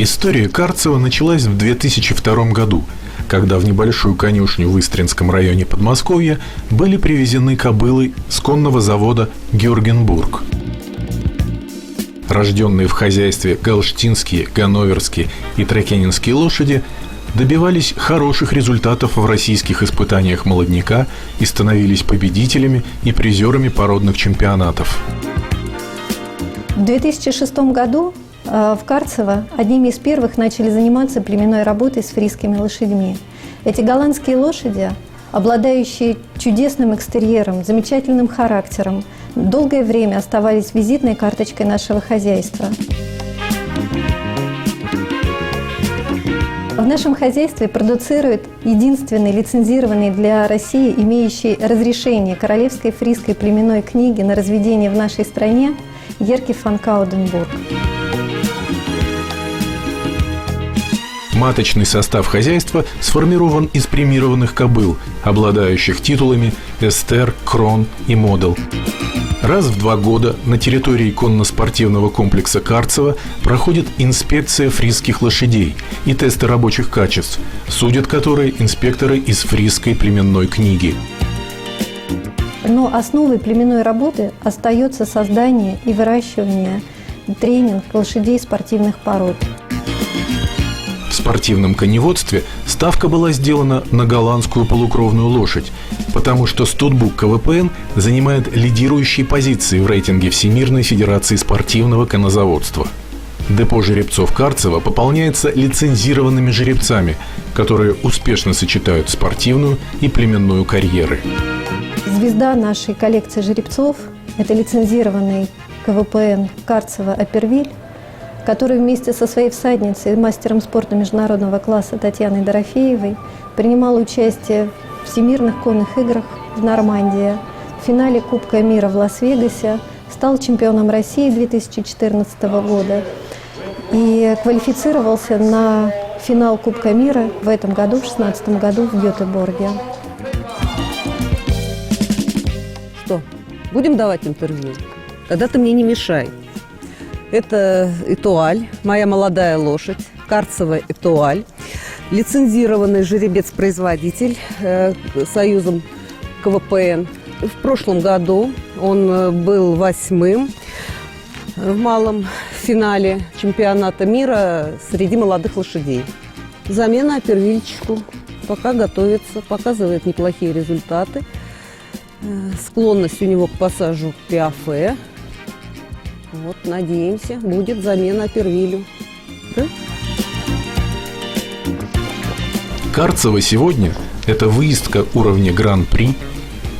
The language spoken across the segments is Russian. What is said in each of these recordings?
История Карцева началась в 2002 году, когда в небольшую конюшню в Истринском районе Подмосковья были привезены кобылы с конного завода «Георгенбург». Рожденные в хозяйстве галштинские, ганноверские и тракенинские лошади добивались хороших результатов в российских испытаниях молодняка и становились победителями и призерами породных чемпионатов. В 2006 году в Карцево одними из первых начали заниматься племенной работой с фризскими лошадьми. Эти голландские лошади, обладающие чудесным экстерьером, замечательным характером, долгое время оставались визитной карточкой нашего хозяйства. В нашем хозяйстве продуцируют единственный лицензированный для России, имеющий разрешение Королевской фризской племенной книги на разведение в нашей стране, Ерки фон Кауденбург. Маточный состав хозяйства сформирован из премированных кобыл, обладающих титулами «Эстер», «Крон» и «Модел». Раз в 2 года на территории конно-спортивного комплекса Карцево проходит инспекция фризских лошадей и тесты рабочих качеств, судят которые инспекторы из фризской племенной книги. Но основой племенной работы остается создание и выращивание, тренинг лошадей спортивных пород. В спортивном коневодстве ставка была сделана на голландскую полукровную лошадь, потому что Стутбук КВПН занимает лидирующие позиции в рейтинге Всемирной Федерации спортивного конозаводства. Депо жеребцов Карцево пополняется лицензированными жеребцами, которые успешно сочетают спортивную и племенную карьеры. Звезда нашей коллекции жеребцов – это лицензированный КВПН Карцево Апервиль, который вместе со своей всадницей, мастером спорта международного класса Татьяной Дорофеевой принимал участие в всемирных конных играх в Нормандии, в финале Кубка мира в Лас-Вегасе, стал чемпионом России 2014 года и квалифицировался на финал Кубка мира в этом году, в 2016 году в Гетеборге. Что, будем давать интервью? Тогда ты мне не мешай. Это Этуаль, моя молодая лошадь, Карцево Этуаль, лицензированный жеребец-производитель союзом КВПН. В прошлом году он был 8-м в малом финале чемпионата мира среди молодых лошадей. Замена Апервильчику, пока готовится, показывает неплохие результаты. Склонность у него к пассажу Пиафе. Вот, надеемся, будет замена Апервилю. Да? Карцево сегодня – это выездка уровня Гран-при,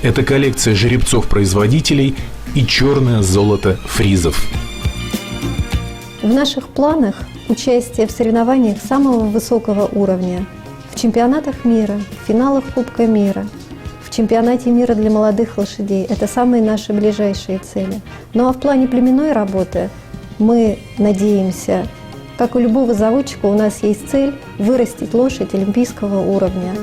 это коллекция жеребцов-производителей и черное золото фризов. В наших планах участие в соревнованиях самого высокого уровня, в чемпионатах мира, в финалах Кубка мира, в чемпионате мира для молодых лошадей. Это самые наши ближайшие цели. Ну а в плане племенной работы мы надеемся, как у любого заводчика, у нас есть цель вырастить лошадь олимпийского уровня.